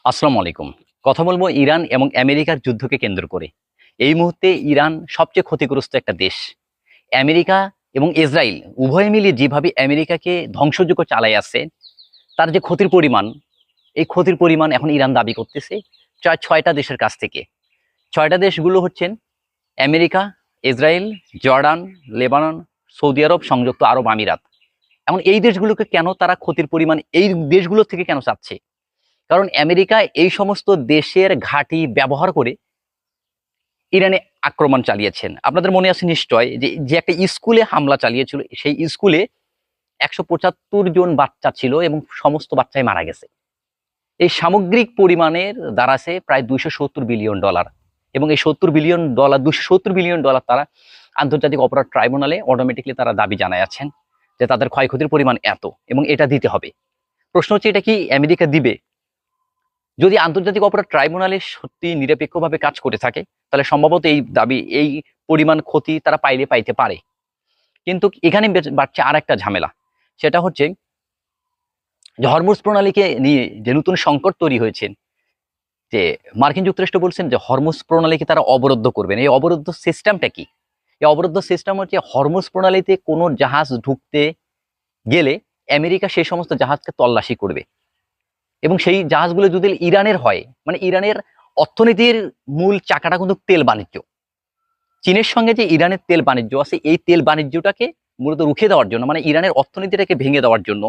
আসসালামু আলাইকুম। কথা বলবো ইরান এবং আমেরিকার যুদ্ধকে কেন্দ্র করে। এই মুহূর্তে ইরান সবচেয়ে ক্ষতিগ্রস্ত একটা দেশ। আমেরিকা এবং ইসরায়েল উভয়ে মিলে যেভাবে আমেরিকাকে ধ্বংসযজ্ঞ চালায় আছে, তার যে ক্ষতির পরিমাণ, এই ক্ষতির পরিমাণ এখন ইরান দাবি করতেছে ৬টা দেশের কাছ থেকে। ৬টা দেশগুলো হচ্ছেন আমেরিকা, ইসরায়েল, জর্ডান, লেবানন, সৌদি আরব, সংযুক্ত আরব আমিরাত। এখন এই দেশগুলোকে কেন তারা ক্ষতির পরিমাণ এই দেশগুলো থেকে কেন চাচ্ছে? কারণ আমেরিকা এই সমস্ত দেশের ঘাঁটি ব্যবহার করে ইরানে আক্রমণ চালিয়েছেন। আপনাদের মনে আছে নিশ্চয় যে যে একটা স্কুলে হামলা চালিয়েছিল, সেই স্কুলে ১৭৫ জন বাচ্চা ছিল এবং সমস্ত বাচ্চাই মারা গেছে। এই সামগ্রিক পরিমাণের দাঁড়াছে প্রায় $২৭০ বিলিয়ন, এবং এই $২৭০ বিলিয়ন তারা আন্তর্জাতিক অপরাধ ট্রাইব্যুনালে অটোমেটিকলি তারা দাবি জানাচ্ছেন যে তাদের ক্ষয়ক্ষতির পরিমাণ এত এবং এটা দিতে হবে। প্রশ্ন হচ্ছে, এটা কি আমেরিকা দিবে? যদি আন্তর্জাতিক অপরাধ ট্রাইব্যুনালে সত্যি নিরপেক্ষভাবে কাজ করে থাকে, তাহলে সম্ভবত এই দাবি, এই পরিমাণ ক্ষতি তারা পাইতে পারে। কিন্তু এখানে বাড়ছে আর একটা ঝামেলা। সেটা হচ্ছে যে হরমুজ প্রণালীকে নিয়ে যে নতুন সংকট তৈরি হয়েছে, যে মার্কিন যুক্তরাষ্ট্র বলছেন যে হরমুজ প্রণালীকে তারা অবরুদ্ধ করবেন। এই অবরুদ্ধ সিস্টেমটা কি? এই অবরুদ্ধ সিস্টেম হচ্ছে হরমুজ প্রণালীতে কোনো জাহাজ ঢুকতে গেলে আমেরিকা সেই সমস্ত জাহাজকে তল্লাশি করবে, এবং সেই জাহাজগুলো যদি ইরানের হয়, মানে ইরানের অর্থনীতির মূল চাকাটা কিন্তু তেল বাণিজ্য। চীনের সঙ্গে যে ইরানের তেল বাণিজ্য আছে, এই তেল বাণিজ্যটাকে মূলত রুখে দেওয়ার জন্য, মানে ইরানের অর্থনীতিটাকে ভেঙে দেওয়ার জন্য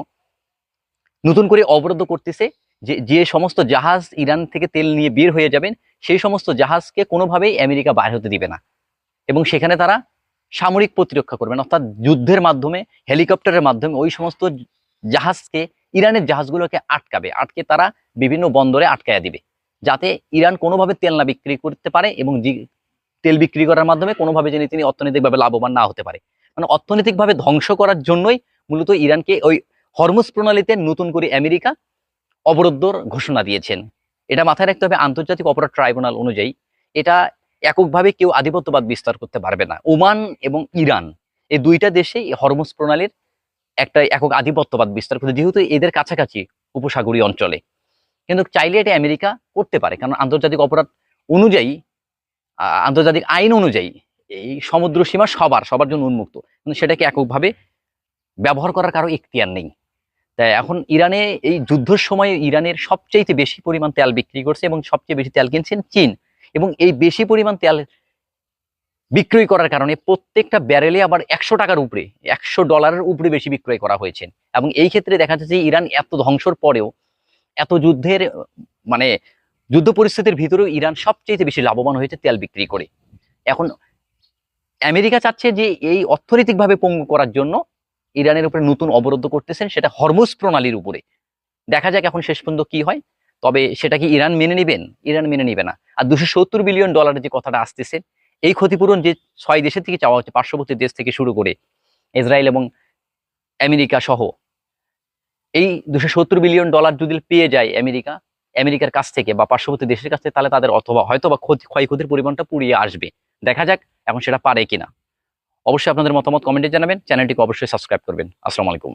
নতুন করে অবরোধ করতেছে যে যে সমস্ত জাহাজ ইরান থেকে তেল নিয়ে বের হয়ে যাবেন, সেই সমস্ত জাহাজকে কোনোভাবেই আমেরিকা বাইর হতে দিবে না, এবং সেখানে তারা সামরিক প্রতিরক্ষা করবেন, অর্থাৎ যুদ্ধের মাধ্যমে, হেলিকপ্টারের মাধ্যমে ওই সমস্ত জাহাজকে, ইরানের জাহাজগুলোকে আটকে তারা বিভিন্ন বন্দরে আটকায়া দিবে, যাতে ইরান কোনোভাবে তেল না বিক্রি করতে পারে, এবং তেল বিক্রি করার মাধ্যমে কোনোভাবে যেন তিনি অর্থনৈতিকভাবে লাভবান না হতে পারে। মানে অর্থনৈতিকভাবে ধ্বংস করার জন্যই মূলত ইরানকে ওই হরমুজ প্রণালীতে নতুন করে আমেরিকা অবরোধর ঘোষণা দিয়েছেন। এটা মাথায় রাখতে হবে, আন্তর্জাতিক অপরাধ ট্রাইব্যুনাল অনুযায়ী এটা এককভাবে কেউ আধিপত্যবাদ বিস্তার করতে পারবে না। ওমান এবং ইরান, এই দুইটা দেশেই হরমুজ প্রণালীর একটা একক আধিপত্যবাদ বিস্তার করতে, যেহেতু এদের কাছাকাছি উপসাগরীয় অঞ্চলে। কিন্তু চাইলে এটা আমেরিকা করতে পারে, কারণ আন্তর্জাতিক অপরাধ অনুযায়ী, আন্তর্জাতিক আইন অনুযায়ী এই সমুদ্র সীমা সবার জন্য উন্মুক্ত, কিন্তু সেটাকে এককভাবে ব্যবহার করার কারো এখতিয়ার নেই। তাই এখন ইরানে এই যুদ্ধের সময় ইরানের সবচেয়ে বেশি পরিমাণ তেল বিক্রি করছে, এবং সবচেয়ে বেশি তেল কিনছেন চীন, এবং এই বেশি পরিমাণ তেল বিক্রয় করার কারণে প্রত্যেকটা ব্যারেলে আবার $১০০ উপরে, $১০০ উপরে বেশি বিক্রয় করা হয়েছে। এবং এই ক্ষেত্রে দেখা যাচ্ছে যে ইরান এত ধ্বংসর পরেও, এত যুদ্ধের, মানে যুদ্ধ পরিস্থিতির ভিতরেও ইরান সবচেয়ে বেশি লাভবান হয়েছে তেল বিক্রি করে। এখন আমেরিকা চাচ্ছে যে এই অর্থনৈতিকভাবে পঙ্গু করার জন্য ইরানের উপরে নতুন অবরোধ করতেছেন, সেটা হরমুজ প্রণালীর উপরে। দেখা যাক এখন শেষ পর্যন্ত কি হয়। তবে সেটা কি ইরান মেনে নেবেন? ইরান মেনে নিবে না। আর $২৭০ বিলিয়ন যে কথাটা আসতেছে, এই ক্ষতিপূরণ যে ৬ দেশের থেকে চাওয়া হচ্ছে, পার্শ্ববর্তী দেশ থেকে শুরু করে ইসরায়েল এবং আমেরিকা সহ, এই $২৭০ বিলিয়ন যদি পেয়ে যায় আমেরিকার কাছ থেকে বা পার্শ্ববর্তী দেশের কাছ থেকে, তাহলে তাদের অথবা হয়তো বা ক্ষয়ক্ষতির পরিমাণটা পুড়িয়ে আসবে। দেখা যাক এখন সেটা পারে কিনা। অবশ্যই আপনাদের মতামত কমেন্টে জানাবেন, চ্যানেলটিকে অবশ্যই সাবস্ক্রাইব করবেন। আসসালামু আলাইকুম।